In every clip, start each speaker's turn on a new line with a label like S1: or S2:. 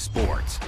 S1: Sports.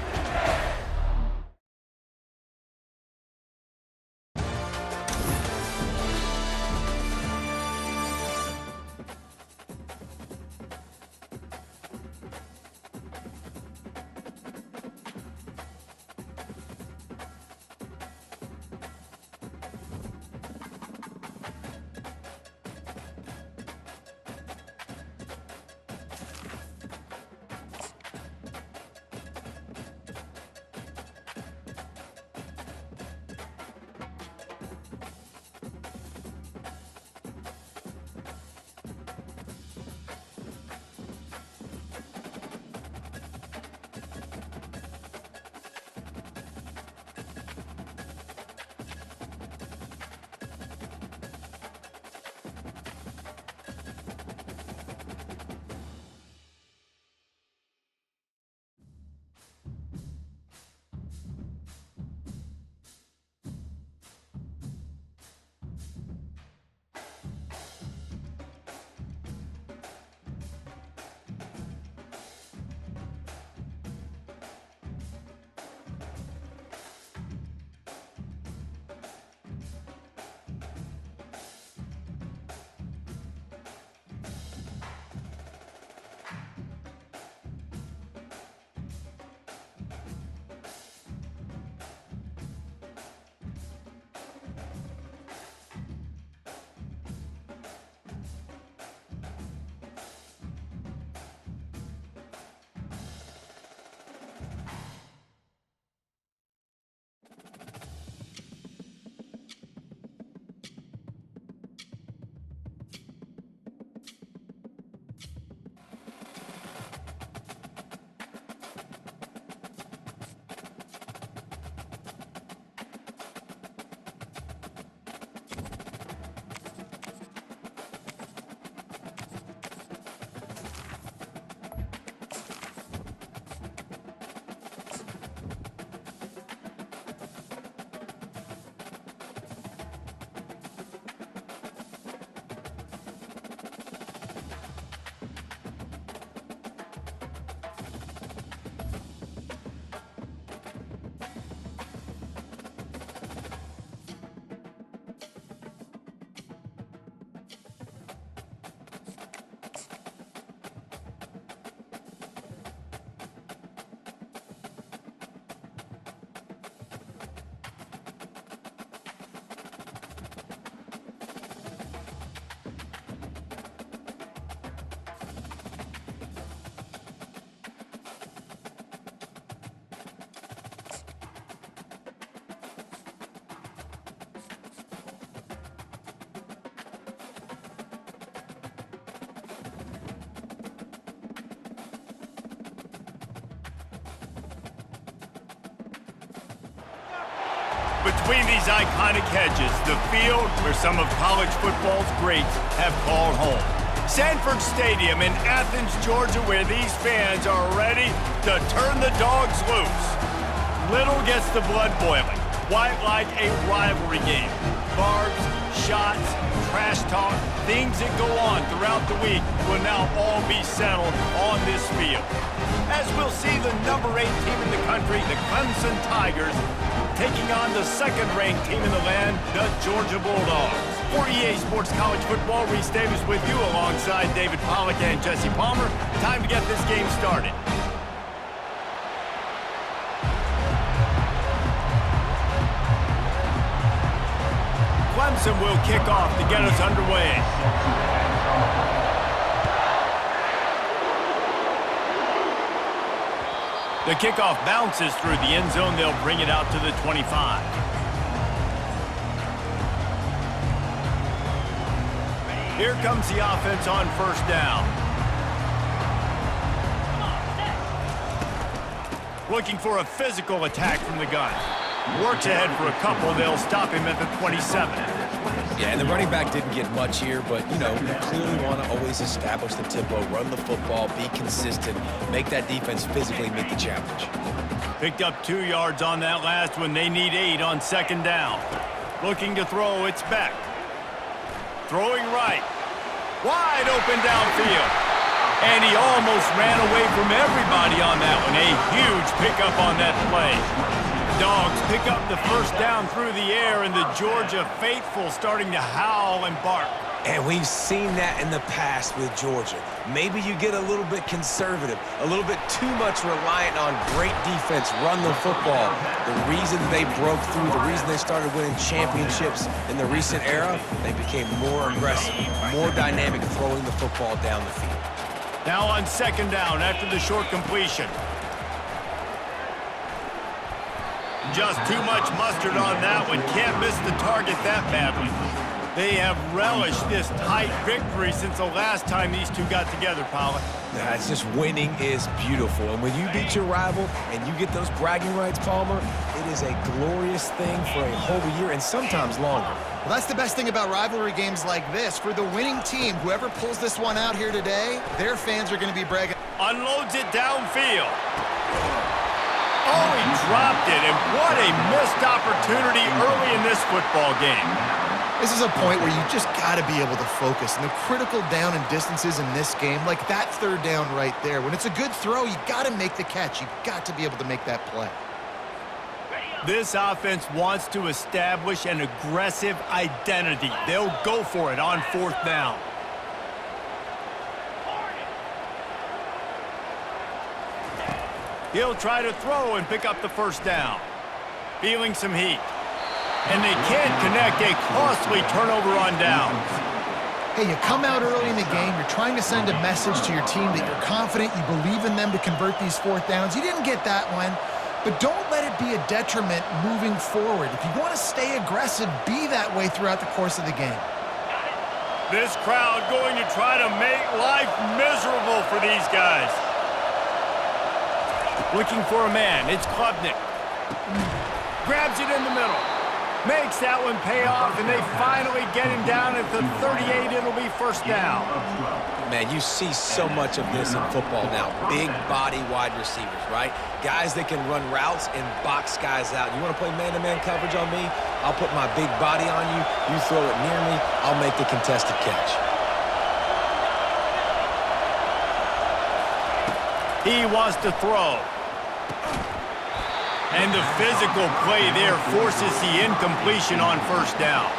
S1: Between these iconic hedges, the field where some of college football's greats have called home. Sanford Stadium in Athens, Georgia, where these fans are ready to turn the dogs loose. Little gets the blood boiling, quite like a rivalry game. Barbs, shots, trash talk, things that go on throughout the week will now all be settled on this field. As we'll see the number 8 team in the country, the Clemson Tigers, taking on the second-ranked team in the land, the Georgia Bulldogs. For EA Sports College Football, Reese Davis with you alongside David Pollack and Jesse Palmer. Time to get this game started. Clemson will kick off to get us underway. The kickoff bounces through the end zone. They'll bring it out to the 25. Here comes the offense on first down. Looking for a physical attack from the gun. Works ahead for a couple. They'll stop him at the 27.
S2: Yeah, and the running back didn't get much here, but, you clearly want to always establish the tempo, run the football, be consistent, make that defense physically meet the challenge.
S1: Picked up 2 yards on that last one. They need 8 on second down. Looking to throw, it's Beck. Throwing right. Wide open downfield. And he almost ran away from everybody on that one. A huge pickup on that play. Dogs pick up the first down through the air, and the Georgia faithful starting to howl and bark.
S2: And we've seen that in the past with Georgia. Maybe you get a little bit conservative, a little bit too much reliant on great defense, run the football. The reason they broke through, the reason they started winning championships in the recent era, they became more aggressive, more dynamic throwing the football down the field.
S1: Now on second down after the short completion. Just too much mustard on that one. Can't miss the target that badly. They have relished this tight victory since the last time these two got together, Pollack.
S2: Yeah, it's just winning is beautiful. And when you beat your rival and you get those bragging rights, Palmer, it is a glorious thing for a whole year and sometimes longer.
S3: Well, that's the best thing about rivalry games like this. For the winning team, whoever pulls this one out here today, their fans are going to be bragging.
S1: Unloads it downfield. Oh, he dropped it, and what a missed opportunity early in this football game.
S3: This is a point where you just got to be able to focus. And the critical down and distances in this game, like that third down right there, when it's a good throw, you got to make the catch. You've got to be able to make that play.
S1: This offense wants to establish an aggressive identity. They'll go for it on fourth down. He'll try to throw and pick up the first down. Feeling some heat. And they can't connect. A costly turnover on downs.
S3: Hey, you come out early in the game, you're trying to send a message to your team that you're confident, you believe in them to convert these fourth downs. You didn't get that one, but don't let it be a detriment moving forward. If you want to stay aggressive, be that way throughout the course of the game.
S1: This crowd going to try to make life miserable for these guys. Looking for a man, it's Klubnik. Grabs it in the middle. Makes that one pay off, and they finally get him down at the 38. It'll be first down.
S2: Man, you see so much of this in football now. Big body wide receivers, right? Guys that can run routes and box guys out. You want to play man-to-man coverage on me? I'll put my big body on you. You throw it near me, I'll make the contested catch.
S1: He wants to throw. And the physical play there forces the incompletion on first down.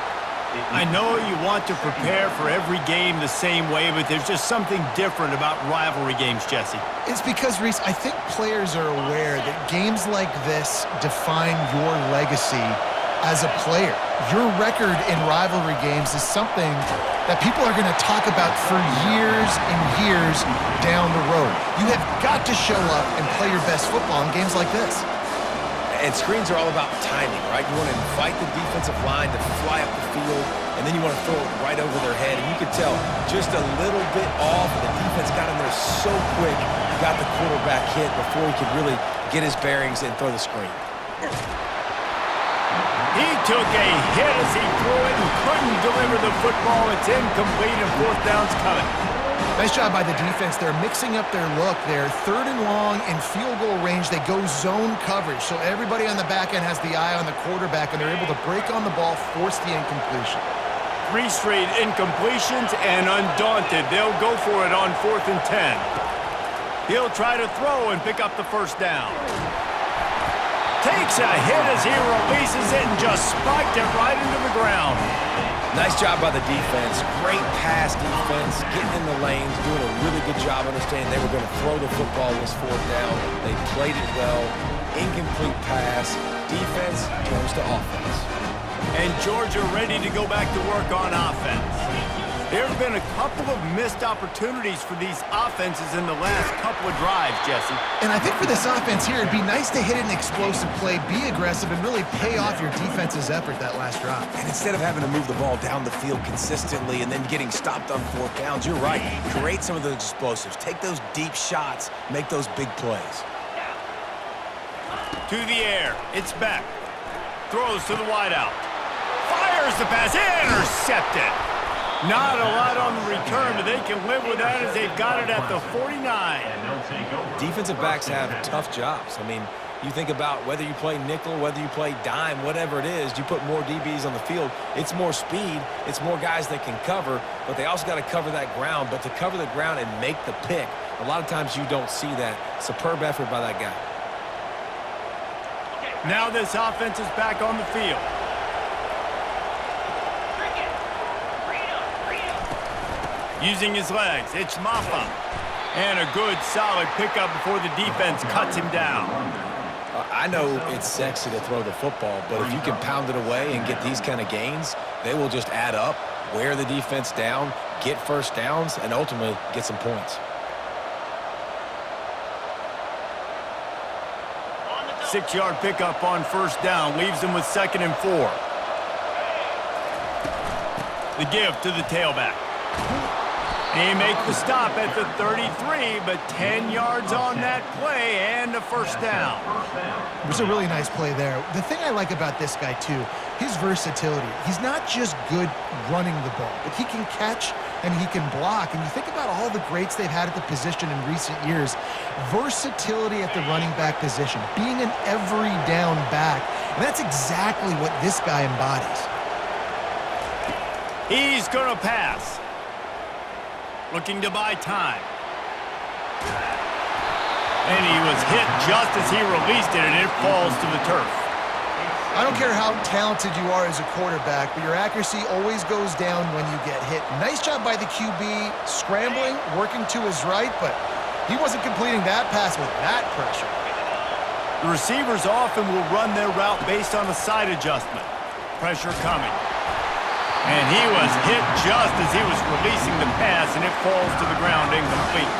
S1: I know you want to prepare for every game the same way, but there's just something different about rivalry games, Jesse.
S3: It's because, Reese, I think players are aware that games like this define your legacy as a player. Your record in rivalry games is something that people are going to talk about for years and years down the road. You have got to show up and play your best football in games like this.
S2: And screens are all about timing, right? You want to invite the defensive line to fly up the field, and then you want to throw it right over their head. And you could tell just a little bit off, and the defense got in there so quick, got the quarterback hit before he could really get his bearings and throw the screen.
S1: He took a hit as he threw it and couldn't deliver the football. It's incomplete, and fourth down's coming.
S3: Nice job by the defense. They're mixing up their look. They're third and long in field goal range. They go zone coverage. So everybody on the back end has the eye on the quarterback, and they're able to break on the ball, force the incompletion.
S1: 3 straight incompletions, and undaunted, they'll go for it on 4th and 10. He'll try to throw and pick up the first down. Takes a hit as he releases it and just spiked it right into the ground.
S2: Nice job by the defense. Great pass defense, getting in the lanes, doing a really good job understanding they were going to throw the football this fourth down. They played it well. Incomplete pass. Defense turns to offense.
S1: And Georgia ready to go back to work on offense. There have been a couple of missed opportunities for these offenses in the last couple of drives, Jesse.
S3: And I think for this offense here, it'd be nice to hit an explosive play, be aggressive, and really pay off your defense's effort that last drive.
S2: And instead of having to move the ball down the field consistently and then getting stopped on fourth downs, you're right. Create some of those explosives. Take those deep shots. Make those big plays.
S1: To the air. It's Beck. Throws to the wideout. Fires the pass. Intercepted. Not a lot on the return, but they can live with that as they've got it at the 49.
S2: Defensive backs have tough jobs. I mean, you think about whether you play nickel, whether you play dime, whatever it is, you put more DBs on the field. It's more speed. It's more guys that can cover, but they also got to cover that ground. But to cover the ground and make the pick, a lot of times you don't see that. Superb effort by that guy.
S1: Now this offense is back on the field. Using his legs, it's Maffa. And a good, solid pickup before the defense cuts him down.
S2: I know it's sexy to throw the football, but if you can pound it away and get these kind of gains, they will just add up, wear the defense down, get first downs, and ultimately get some points.
S1: 6-yard pickup on first down leaves them with 2nd and 4. The give to the tailback. They make the stop at the 33, but 10 yards on that play and a first down.
S3: It was a really nice play there. The thing I like about this guy, too, his versatility. He's not just good running the ball, but he can catch and he can block. And you think about all the greats they've had at the position in recent years. Versatility at the running back position, being an every down back. And that's exactly what this guy embodies.
S1: He's going to pass. Looking to buy time. And he was hit just as he released it, and it falls to the turf.
S3: I don't care how talented you are as a quarterback, but your accuracy always goes down when you get hit. Nice job by the QB, scrambling, working to his right, but he wasn't completing that pass with that pressure.
S1: The receivers often will run their route based on a side adjustment. Pressure coming. And he was hit just as he was releasing the pass, and it falls to the ground incomplete.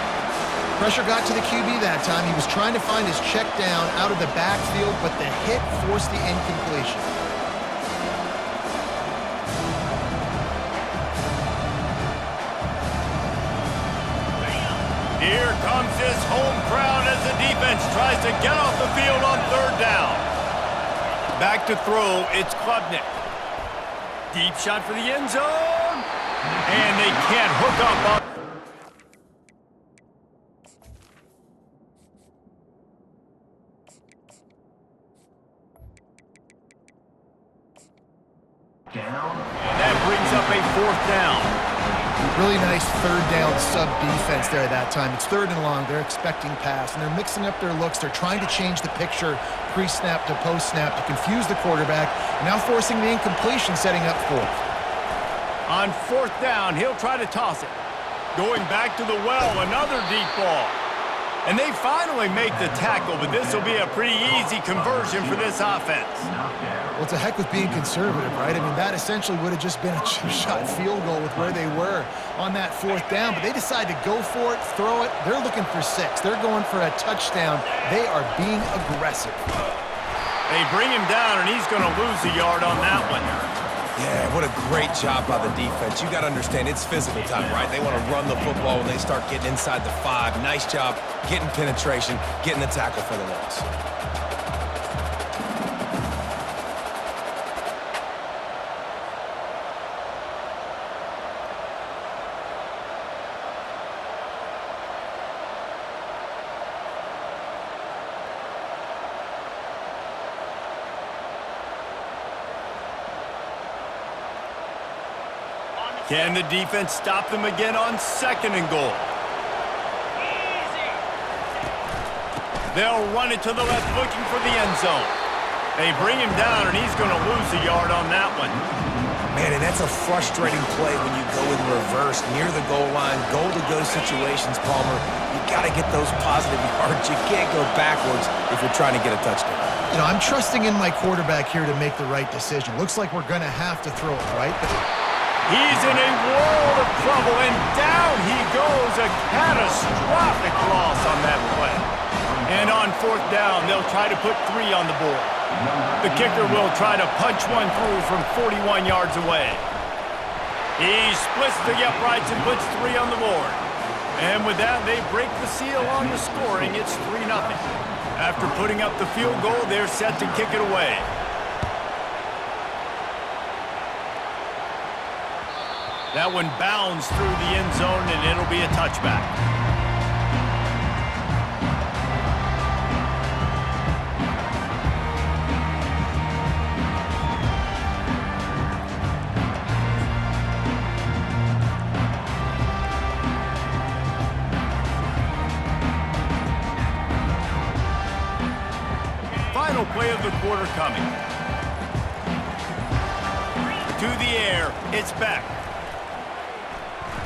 S3: Pressure got to the QB that time. He was trying to find his check down out of the backfield, but the hit forced the incompletion.
S1: Here comes this home crowd as the defense tries to get off the field on 3rd down. Back to throw, it's Klubnik. Deep shot for the end zone. And they can't hook up on. And that brings up a 4th down.
S3: Really nice 3rd down sub defense there at that time. It's 3rd and long. They're expecting pass, and they're mixing up their looks. They're trying to change the picture pre-snap to post-snap to confuse the quarterback, and now forcing the incompletion, setting up 4th.
S1: On 4th down, he'll try to toss it. Going back to the well, another deep ball. And they finally make the tackle, but this will be a pretty easy conversion for this offense.
S3: Well, it's a heck with being conservative, right? I mean, that essentially would have just been a chip-shot field goal with where they were on that 4th down, but they decide to go for it, throw it. They're looking for 6. They're going for a touchdown. They are being aggressive.
S1: They bring him down, and he's going to lose a yard on that one.
S2: Yeah, what a great job by the defense. You got to understand, it's physical time, right? They want to run the football when they start getting inside the 5. Nice job getting penetration, getting the tackle for the loss.
S1: Can the defense stop them again on 2nd and goal? They'll run it to the left looking for the end zone. They bring him down, and he's going to lose a yard on that one.
S2: Man, and that's a frustrating play when you go in reverse near the goal line, goal-to-go situations, Palmer. You got to get those positive yards. You can't go backwards if you're trying to get a touchdown.
S3: You know, I'm trusting in my quarterback here to make the right decision. Looks like we're going to have to throw it, right? But
S1: he's in a world of trouble, and down he goes. A catastrophic loss on that play. And on 4th down, they'll try to put 3 on the board. The kicker will try to punch one through from 41 yards away. He splits the uprights and puts 3 on the board. And with that, they break the seal on the scoring. It's 3-0. After putting up the field goal, they're set to kick it away. That one bounds through the end zone, and it'll be a touchback. Final play of the quarter coming. To the air, it's Beck.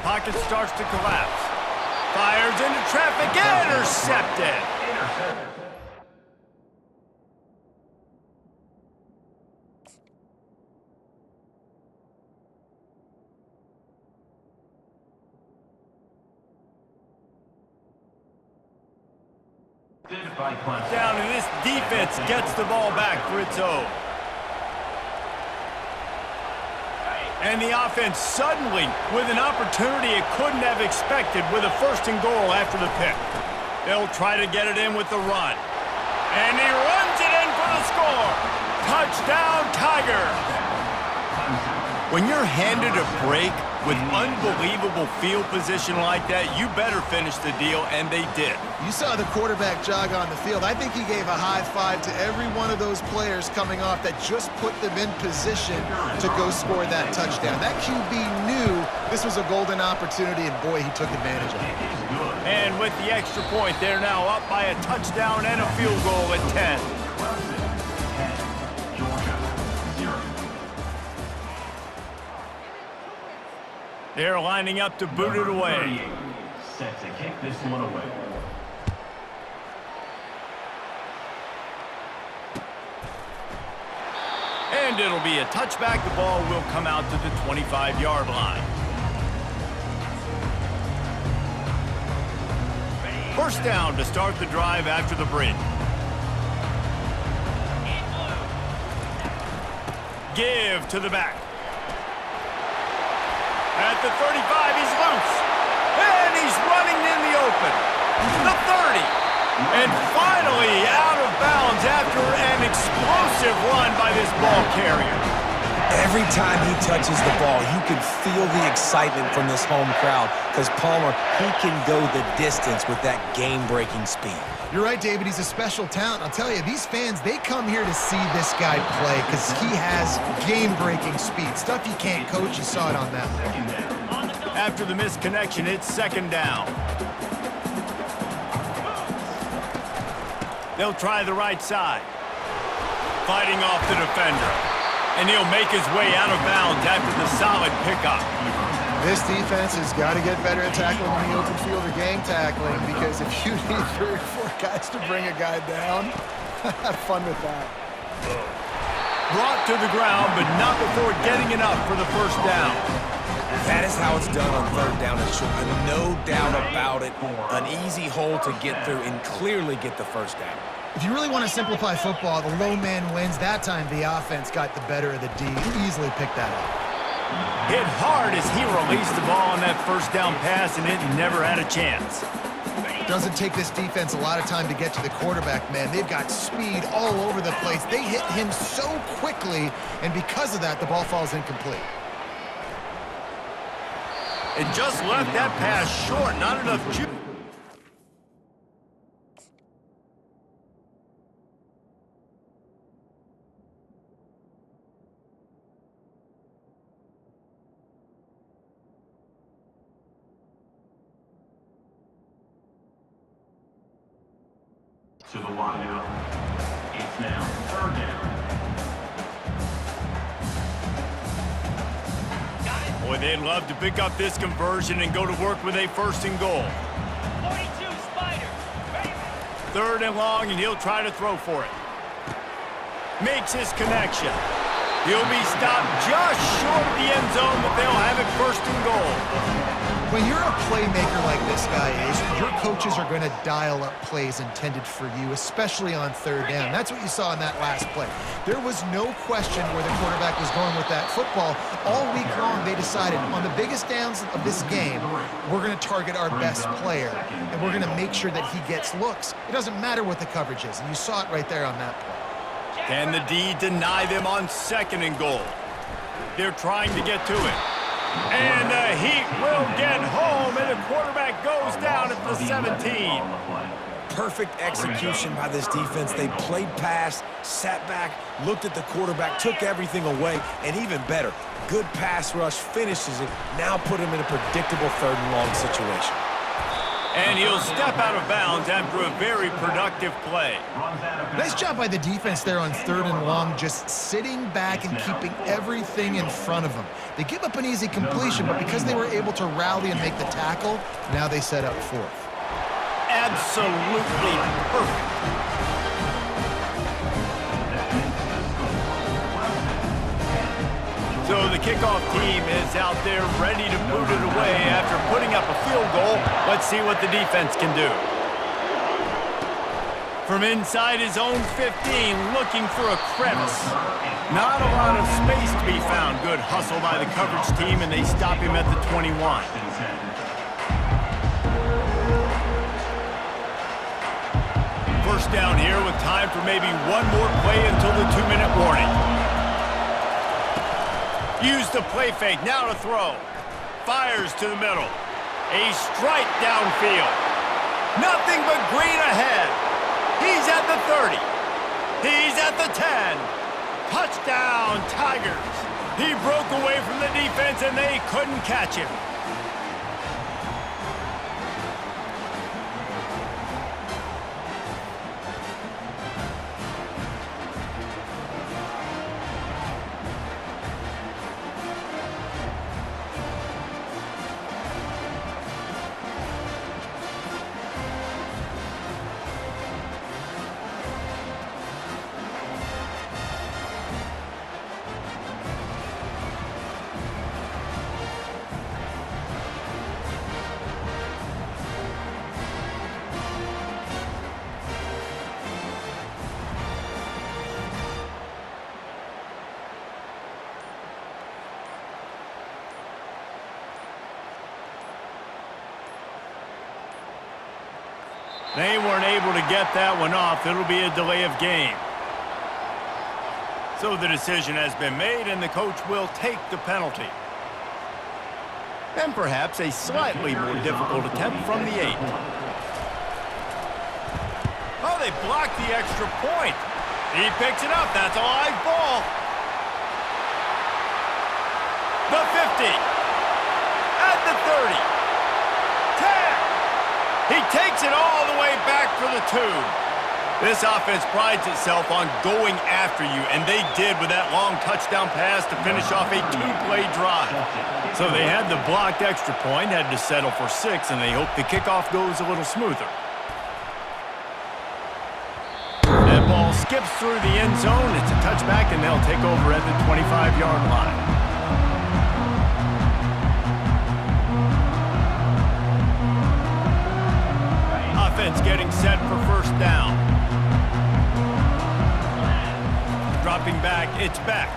S1: Pocket starts to collapse. Fires into traffic, intercepted. Down, and this defense gets the ball back for its own. And the offense suddenly with an opportunity it couldn't have expected with a 1st and goal after the pick. They'll try to get it in with the run. And he runs it in for the score. Touchdown, Tigers. When you're handed a break with unbelievable field position like that, you better finish the deal, and they did.
S3: You saw the quarterback jog on the field. I think he gave a high five to every one of those players coming off that just put them in position to go score that touchdown. That QB knew this was a golden opportunity, and boy, he took advantage of it.
S1: And with the extra point, they're now up by a touchdown and a field goal at 10. They're lining up to boot it away.
S4: Set to kick this one away.
S1: And it'll be a touchback. The ball will come out to the 25-yard line. 1st down to start the drive after the break. Give to the back. At the 35, he's loose. And he's running in the open. The 30. And finally out of bounds after an explosive run by this ball carrier.
S2: Every time he touches the ball, you can feel the excitement from this home crowd because Palmer, he can go the distance with that game-breaking speed.
S3: You're right, David. He's a special talent. I'll tell you, these fans, they come here to see this guy play because he has game-breaking speed. Stuff you can't coach. You saw it on that one.
S1: After the misconnection, it's 2nd down. They'll try the right side. Fighting off the defender. And he'll make his way out of bounds after the solid pickup.
S3: This defense has got to get better at tackling in the open field or gang tackling because if you need 3 or 4 guys to bring a guy down, have fun with that.
S1: Brought to the ground, but not before getting enough for the 1st down.
S2: That is how it's done on 3rd down and short. No doubt about it. An easy hole to get through and clearly get the 1st down.
S3: If you really want to simplify football, the low man wins. That time the offense got the better of the D. Easily picked that up.
S1: Hit hard as he released the ball on that 1st down pass, and it never had a chance.
S3: Doesn't take this defense a lot of time to get to the quarterback, man. They've got speed all over the place. They hit him so quickly, and because of that, the ball falls incomplete.
S1: And just left that pass short, not enough juice.
S4: To the wideout. It's now 3rd down.
S1: Boy, they'd love to pick up this conversion and go to work with a 1st and goal.
S5: 42 Spider.
S1: 3rd and long, and he'll try to throw for it. Makes his connection. He'll be stopped just short of the end zone, but they'll have it 1st and goal.
S3: When you're a playmaker like this guy is, your coaches are going to dial up plays intended for you, especially on 3rd down. That's what you saw in that last play. There was no question where the quarterback was going with that football. All week long, they decided on the biggest downs of this game, we're going to target our best player, and we're going to make sure that he gets looks. It doesn't matter what the coverage is, and you saw it right there on that play.
S1: Can the D deny them on 2nd and goal? They're trying to get to it. And the Heat will get home, and the quarterback goes down at the 17.
S2: Perfect execution by this defense. They played pass, sat back, looked at the quarterback, took everything away, and even better, good pass rush, finishes it, now put him in a predictable 3rd and long situation.
S1: And he'll step out of bounds after a very productive play.
S3: Nice job by the defense there on 3rd and long, just sitting back and keeping everything in front of them. They give up an easy completion, but because they were able to rally and make the tackle, now they set up 4th.
S1: Absolutely perfect. So the kickoff team is out there ready to boot it away after putting up a field goal. Let's see what the defense can do. From inside his own 15, looking for a crevice. Not a lot of space to be found. Good hustle by the coverage team, and they stop him at the 21. First down here with time for maybe one more play until the 2-minute warning. Use the play fake, now to throw. Fires to the middle. A strike downfield. Nothing but green ahead. He's at the 30. He's at the 10. Touchdown, Tigers. He broke away from the defense and they couldn't catch him. They weren't able to get that one off. It'll be a delay of game. So the decision has been made, and the coach will take the penalty. And perhaps a slightly more difficult attempt from the 8. Oh, they blocked the extra point. He picks it up. That's a live ball. The 50. At the 30. 10. He takes it all the way back for the 2. This offense prides itself on going after you, and they did with that long touchdown pass to finish off a 2-play drive. So they had the blocked extra point, had to settle for 6, and they hope the kickoff goes a little smoother. That ball skips through the end zone. It's a touchback, and they'll take over at the 25-yard line. Offense getting set for first down. Dropping back, it's back.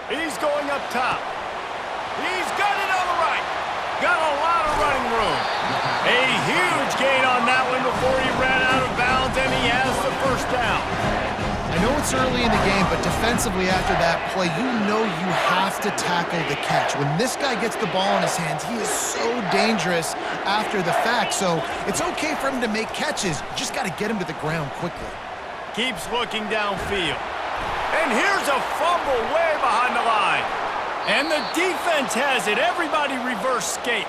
S1: He's going up top. He's got it on the right. Got a lot of running room. A huge gain on that one before he ran out of bounds, and he has the first down.
S3: I know it's early in the game, but defensively after that play, you know you have to tackle the catch. When this guy gets the ball in his hands, he is so dangerous after the fact. So it's okay for him to make catches. You just got to get him to the ground quickly.
S1: Keeps looking downfield. And here's a fumble way behind the line. And the defense has it. Everybody reverse skate.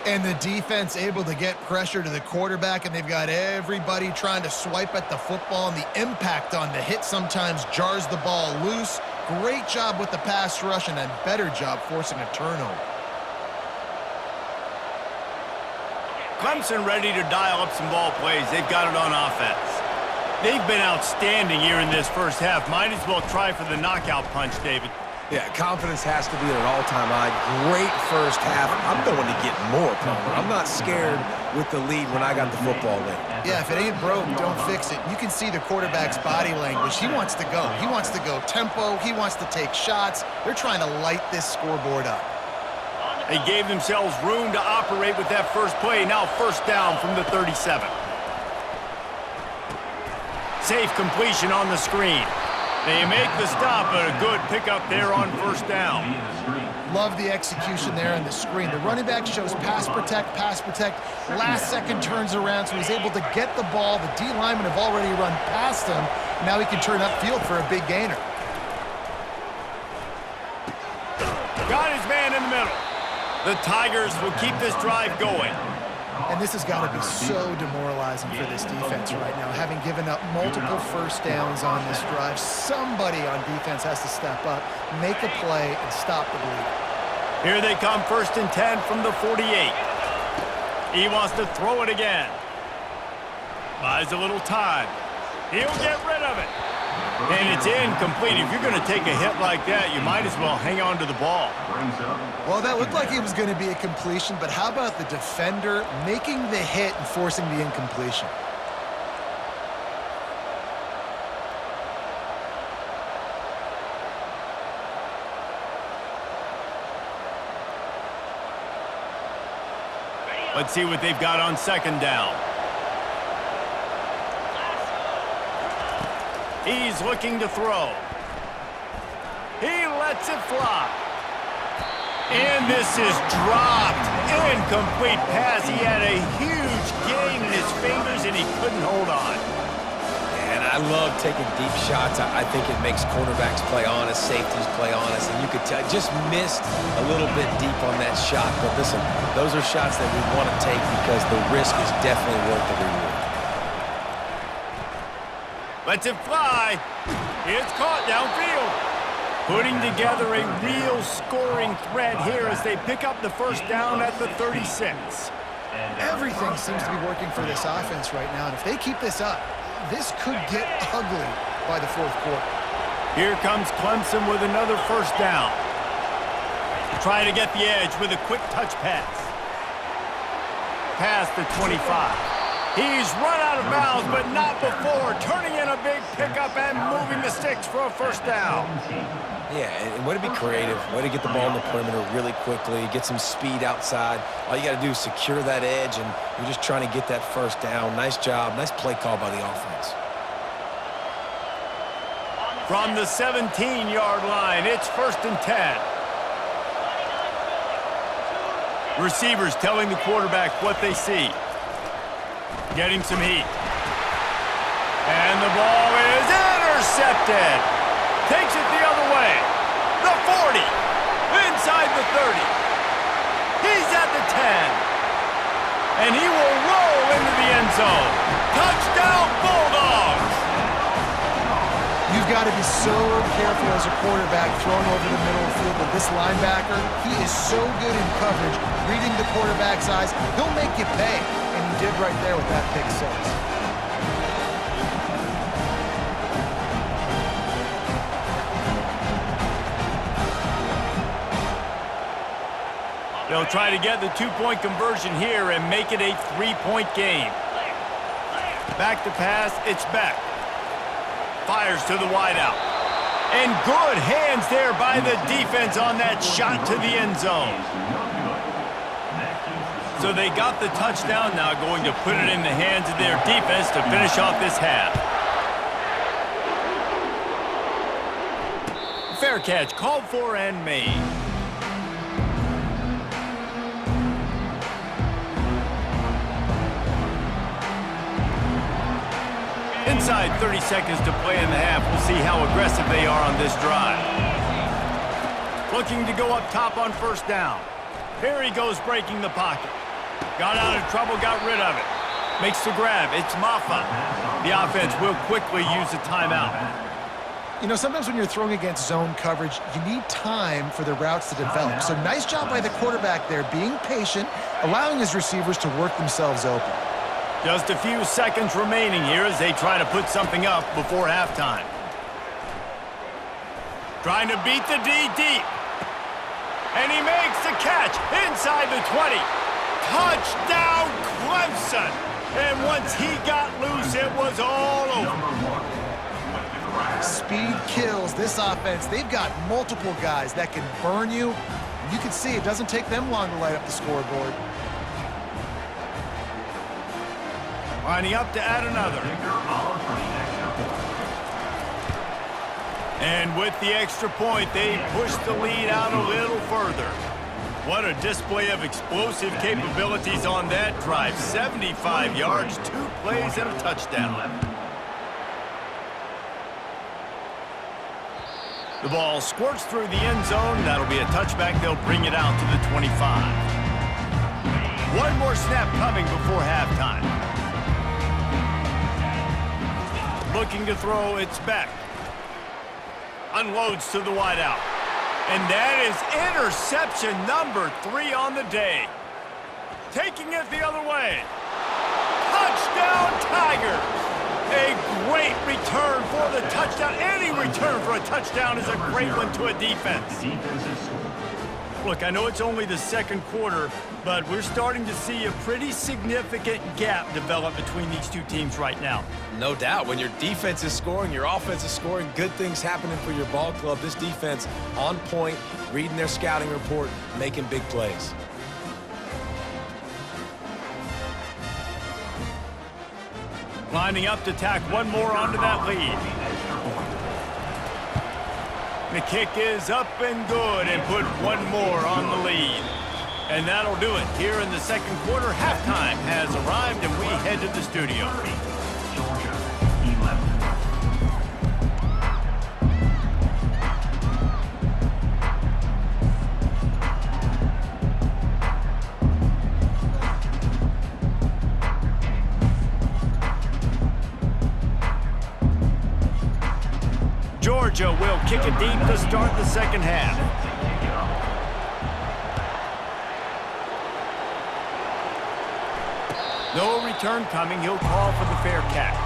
S3: And the defense able to get pressure to the quarterback, and they've got everybody trying to swipe at the football, and the impact on the hit sometimes jars the ball loose. Great job with the pass rush, and a better job forcing a turnover.
S1: Clemson ready to dial up some ball plays. They've got it on offense. They've been outstanding here in this first half. Might as well try for the knockout punch, David.
S2: Yeah, confidence has to be at an all-time high. Great first half. I'm going to get more, Palmer. I'm not scared with the lead when I got the football in.
S3: Yeah, if it ain't broke, don't fix it. You can see the quarterback's body language. He wants to go. He wants to go tempo. He wants to take shots. They're trying to light this scoreboard up.
S1: They gave themselves room to operate with that first play. Now first down from the 37. Safe completion on the screen. They make the stop, but a good pickup there on first down.
S3: Love the execution there on the screen. The running back shows pass protect, last second turns around, so he's able to get the ball. The D linemen have already run past him. Now he can turn upfield for a big gainer.
S1: Got his man in the middle. The Tigers will keep this drive going.
S3: And this has got to be so demoralizing for this defense right now. Having given up multiple first downs on this drive, somebody on defense has to step up, make a play, and stop the bleeding.
S1: Here they come, 1st and 10 from the 48. He wants to throw it again. Buys a little time. He'll get rid of it. And it's incomplete. If you're going to take a hit like that, you might as well hang on to the ball.
S3: Well, that looked like it was going to be a completion, but how about the defender making the hit and forcing the incompletion?
S1: Let's see what they've got on 2nd down. He's looking to throw. He lets it fly. And this is dropped. Incomplete pass. He had a huge gain in his fingers, and he couldn't hold on.
S2: And I love taking deep shots. I think it makes cornerbacks play honest, safeties play honest, and you could tell just missed a little bit deep on that shot. But listen, those are shots that we want to take because the risk is definitely worth the reward.
S1: Lets it fly. It's caught downfield. Putting together a real scoring threat here as they pick up the 1st down at the 36.
S3: Everything seems to be working for this offense right now, and if they keep this up, this could get ugly by the 4th quarter.
S1: Here comes Clemson with another 1st down. Trying to get the edge with a quick touch pass. Past the 25. He's run out of bounds, but not before. Turning in a big pickup and moving the sticks for a 1st down.
S2: Yeah, and way to be creative, way to get the ball in the perimeter really quickly, get some speed outside. All you got to do is secure that edge, and you're just trying to get that 1st down. Nice job, nice play call by the offense.
S1: From the 17-yard line, it's 1st and 10. Receivers telling the quarterback what they see. Getting some heat. And the ball is intercepted. Takes it the other way. The 40. Inside the 30. He's at the 10. And he will roll into the end zone. Touchdown, Bulldogs!
S3: You've got to be so careful as a quarterback throwing over the middle of the field with this linebacker. He is so good in coverage, reading the quarterback's eyes. He'll make you pay, and he did right there with that pick 6.
S1: They'll try to get the 2-point conversion here and make it a 3-point game. Back to pass, it's Beck. Fires to the wideout. And good hands there by the defense on that shot to the end zone. So they got the touchdown, now going to put it in the hands of their defense to finish off this half. Fair catch, called for and made. Inside 30 seconds to play in the half. We'll see how aggressive they are on this drive. Looking to go up top on 1st down. Here he goes breaking the pocket. Got out of trouble, got rid of it. Makes the grab. It's Maffa. The offense will quickly use a timeout.
S3: You know, sometimes when you're throwing against zone coverage, you need time for the routes to develop. So nice job by the quarterback there, being patient, allowing his receivers to work themselves open.
S1: Just a few seconds remaining here as they try to put something up before halftime. Trying to beat the D deep. And he makes the catch inside the 20. Touchdown, Clemson! And once he got loose, it was all over.
S3: Speed kills this offense. They've got multiple guys that can burn you. You can see it doesn't take them long to light up the scoreboard.
S1: Lining up to add another. And with the extra point, they push the lead out a little further. What a display of explosive capabilities on that drive. 75 yards, 2 plays, and a touchdown. The ball squirts through the end zone. That'll be a touchback. They'll bring it out to the 25. One more snap coming before halftime. Looking to throw, it's back. Unloads to the wideout. And that is interception number 3 on the day. Taking it the other way. Touchdown, Tigers! A great return for the touchdown. Any return for a touchdown is a great one to a defense. Look, I know it's only the second quarter, but we're starting to see a pretty significant gap develop between these two teams right now.
S2: No doubt. When your defense is scoring, your offense is scoring, good things happening for your ball club. This defense on point, reading their scouting report, making big plays.
S1: Lining up to tack one more onto that lead. The kick is up and good and put one more on the lead. And that'll do it here in the second quarter. Halftime has arrived and we head to the studio.
S4: Georgia 11.
S1: Georgia will kick it deep to start the second half. No return coming. He'll call for the fair catch.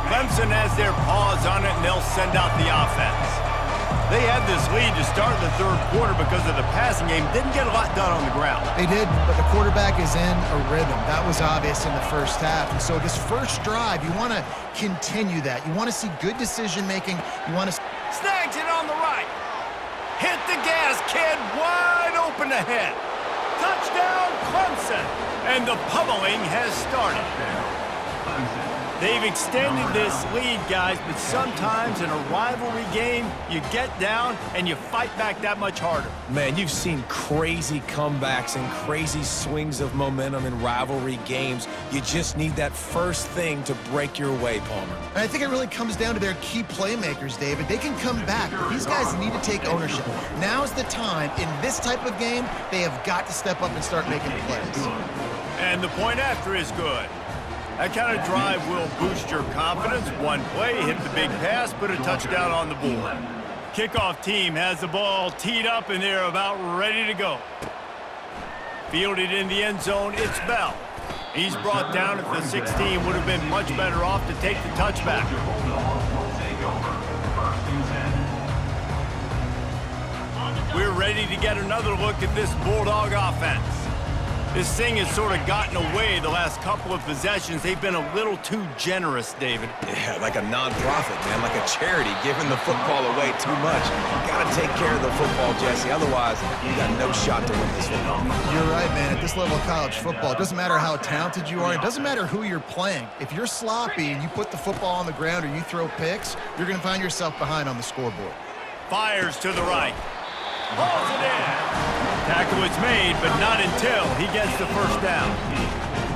S1: Clemson has their paws on it, and they'll send out the offense. They had this lead to start the third quarter because of the passing game. Didn't get a lot done on the ground.
S3: They did, but the quarterback is in a rhythm. That was obvious in the first half. And so this first drive, you want to continue that. You want to see good decision-making. You want to...
S1: Snags it on the right. Hit the gas, kid. Wide open ahead. Touchdown, Clemson. And the pummeling has started. They've extended this lead, guys, but sometimes in a rivalry game, you get down and you fight back that much harder.
S2: Man, you've seen crazy comebacks and crazy swings of momentum in rivalry games. You just need that first thing to break your way, Palmer.
S3: And I think it really comes down to their key playmakers, David. They can come back, but these guys need to take ownership. Now's the time. In this type of game, they have got to step up and start making plays.
S1: And the point after is good. That kind of drive will boost your confidence. One play, hit the big pass, put a touchdown on the board. Kickoff team has the ball teed up, and they're about ready to go. Fielded in the end zone, it's Bell. He's brought down at the 16. Would have been much better off to take the touchback. We're ready to get another look at this Bulldog offense. This thing has sort of gotten away the last couple of possessions. They've been a little too generous, David.
S2: Yeah, like a non-profit, man, like a charity, giving the football away too much. You got to take care of the football, Jesse. Otherwise, you got no shot to win this football.
S3: You're right, man. At this level of college football, it doesn't matter how talented you are. It doesn't matter who you're playing. If you're sloppy and you put the football on the ground or you throw picks, you're going to find yourself behind on the scoreboard.
S1: Fires to the right. Hauls it in. Tackle is made, but not until he gets the first down.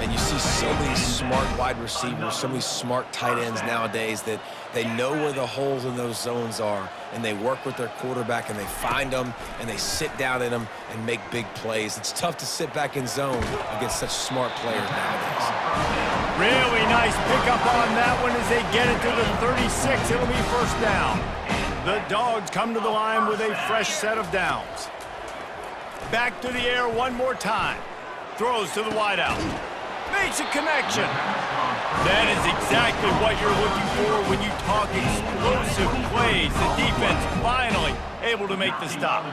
S2: And you see so many smart wide receivers, so many smart tight ends nowadays that they know where the holes in those zones are, and they work with their quarterback, and they find them, and they sit down in them and make big plays. It's tough to sit back in zone against such smart players nowadays.
S1: Really nice pickup on that one as they get it to the 36. It'll be first down. The Dogs come to the line with a fresh set of downs. Back to the air one more time. Throws to the wideout. Makes a connection. That is exactly what you're looking for when you talk explosive plays. The defense finally able to make the stop.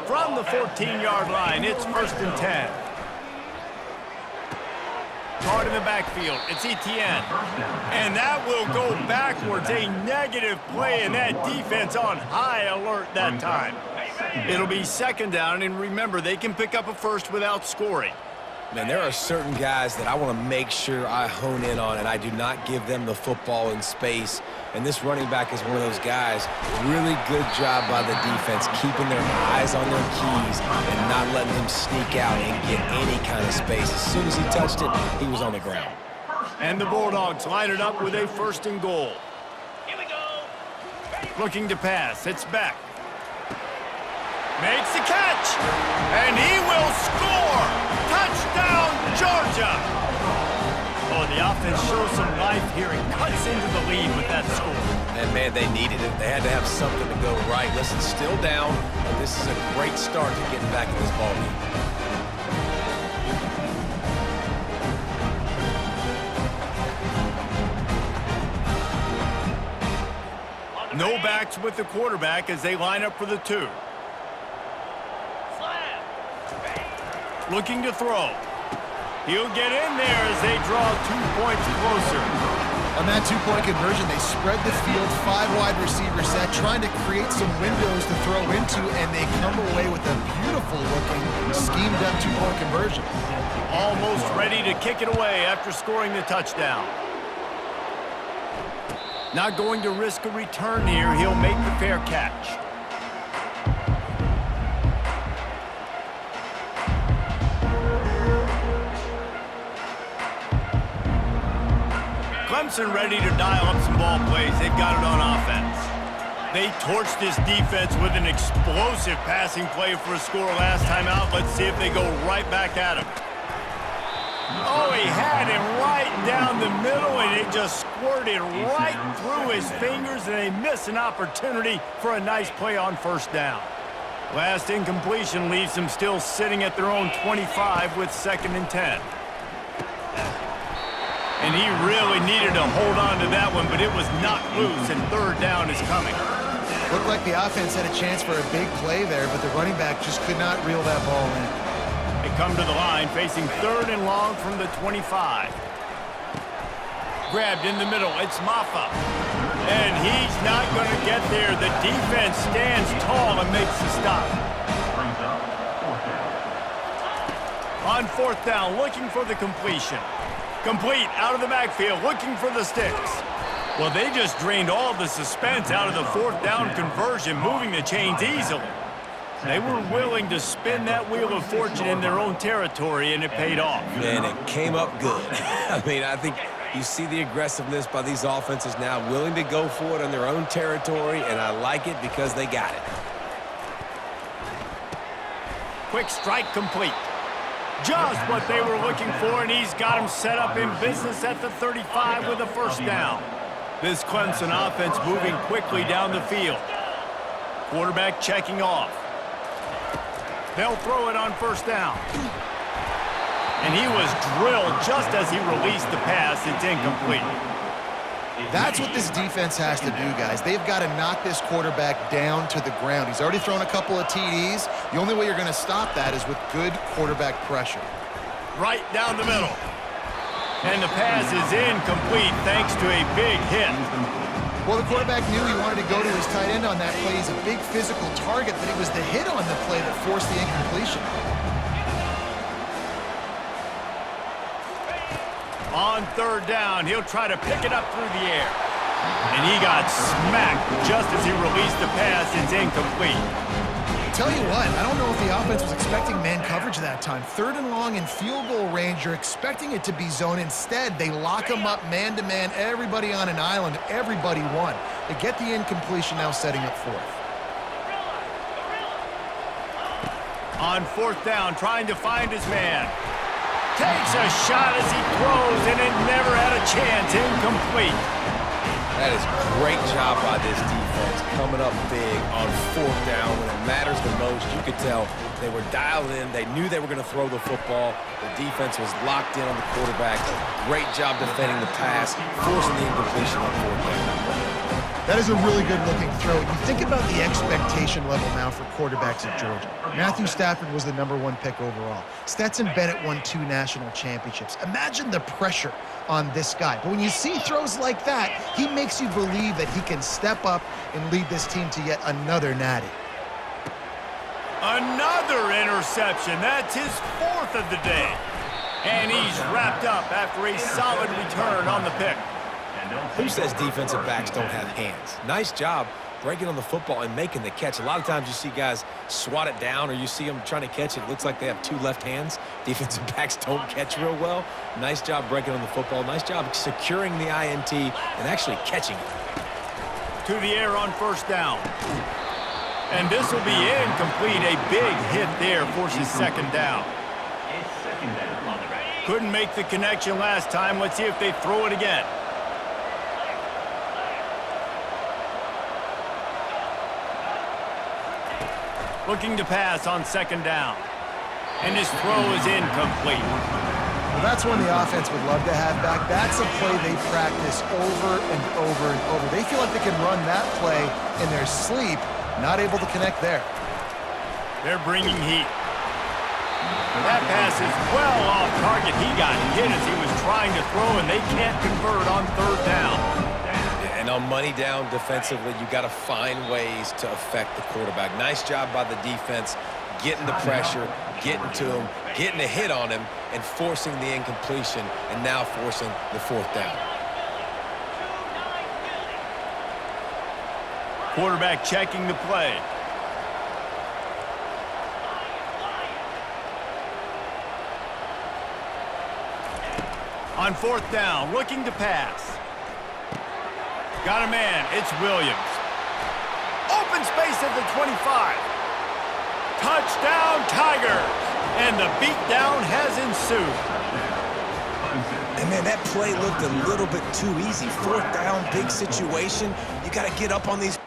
S1: From the 14-yard line, it's 1st and 10. Caught in the backfield. It's Etienne. And that will go backwards. A negative play, and that defense on high alert that time. It'll be second down, and remember, they can pick up a first without scoring.
S2: Man, there are certain guys that I want to make sure I hone in on, and I do not give them the football in space. And this running back is one of those guys. Really good job by the defense, keeping their eyes on their keys and not letting him sneak out and get any kind of space. As soon as he touched it, he was on the ground.
S1: And the Bulldogs line it up with a 1st and goal.
S5: Here we go.
S1: Looking to pass. It's Beck. Makes the catch. And he will score. Touchdown, Georgia. Oh, the offense shows some life here and cuts into the lead with that score.
S2: And, man, they needed it. They had to have something to go right. Listen, still down, but this is a great start to getting back in this ballgame.
S1: No backs with the quarterback as they line up for the 2.
S5: Slam.
S1: Looking to throw. He'll get in there as they draw 2 points closer.
S3: On that 2-point conversion, they spread the field, 5 wide receiver set, trying to create some windows to throw into, and they come away with a beautiful-looking, schemed-up 2-point conversion.
S1: Almost ready to kick it away after scoring the touchdown. Not going to risk a return here. He'll make the fair catch. Clemson ready to dial up some ball plays. They've got it on offense. They torched this defense with an explosive passing play for a score last time out. Let's see if they go right back at him. Oh, he had him right down the middle, and it just squirted right through his fingers, and they miss an opportunity for a nice play on 1st down. Last incompletion leaves them still sitting at their own 25 with 2nd and 10. And he really needed to hold on to that one, but it was knocked loose, and 3rd down is coming.
S3: Looked like the offense had a chance for a big play there, but the running back just could not reel that ball in.
S1: They come to the line, facing 3rd and long from the 25. Grabbed in the middle, it's Maffa. And he's not going to get there. The defense stands tall and makes the stop.
S4: Brings up 4th down.
S1: On 4th down, looking for the completion. Complete, out of the backfield, looking for the sticks. Well, they just drained all the suspense out of the 4th down conversion, moving the chains easily. They were willing to spin that wheel of fortune in their own territory, and it paid off.
S2: And it came up good. I mean, I think you see the aggressiveness by these offenses now, willing to go for it on their own territory, and I like it because they got it.
S1: Quick strike complete. Just what they were looking for, and he's got him set up in business at the 35 with a 1st down. This Clemson offense moving quickly down the field. Quarterback checking off. They'll throw it on 1st down. And he was drilled just as he released the pass. It's incomplete.
S3: That's what this defense has to do, guys. They've got to knock this quarterback down to the ground. He's already thrown a couple of TDs. The only way you're going to stop that is with good quarterback pressure.
S1: Right down the middle. And the pass is incomplete thanks to a big hit.
S3: Well, the quarterback knew he wanted to go to his tight end on that play. He's a big physical target, but it was the hit on the play that forced the incompletion.
S1: On 3rd down, he'll try to pick it up through the air. And he got smacked just as he released the pass. It's incomplete.
S3: Tell you what, I don't know if the offense was expecting man coverage that time. 3rd and long in field goal range, you're expecting it to be zone. Instead, they lock him up man-to-man, everybody on an island, everybody won. They get the incompletion, now setting up 4th.
S1: On 4th down, trying to find his man. Takes a shot as he throws, and it never had a chance. Incomplete.
S2: That is great job by this defense, coming up big on 4th down when it matters the most. You could tell they were dialed in. They knew they were going to throw the football. The defense was locked in on the quarterback. Great job defending the pass, forcing the incompletion on 4th down.
S3: That is a really good-looking throw. You think about the expectation level now for quarterbacks at Georgia. Matthew Stafford was the #1 pick overall. Stetson Bennett won 2 national championships. Imagine the pressure on this guy. But when you see throws like that, he makes you believe that he can step up and lead this team to yet another natty.
S1: Another interception. That's his 4th of the day. And he's wrapped up after a solid return on the pick.
S2: Who says defensive backs don't have hands? Nice job breaking on the football and making the catch. A lot of times you see guys swat it down or you see them trying to catch it. It looks like they have 2 left hands. Defensive backs don't catch real well. Nice job breaking on the football. Nice job securing the INT and actually catching it.
S1: To the air on 1st down. And this will be incomplete. A big hit there forces 2nd down.
S4: It's 2nd down on the right.
S1: Couldn't make the connection last time. Let's see if they throw it again. Looking to pass on 2nd down. And his throw is incomplete.
S3: Well, that's one the offense would love to have back. That's a play they practice over and over and over. They feel like they can run that play in their sleep, not able to connect there.
S1: They're bringing heat. That pass is well off target. He got hit as he was trying to throw, and they can't convert on 3rd down.
S2: And on money down defensively, you got to find ways to affect the quarterback. Nice job by the defense, getting the pressure, getting to him, getting a hit on him, and forcing the incompletion, and now forcing the 4th down.
S1: Quarterback checking the play. On 4th down, looking to pass. Got a man, it's Williams. Open space at the 25. Touchdown, Tigers! And the beatdown has ensued.
S2: And man, that play looked a little bit too easy. 4th down, big situation. You got to get up on these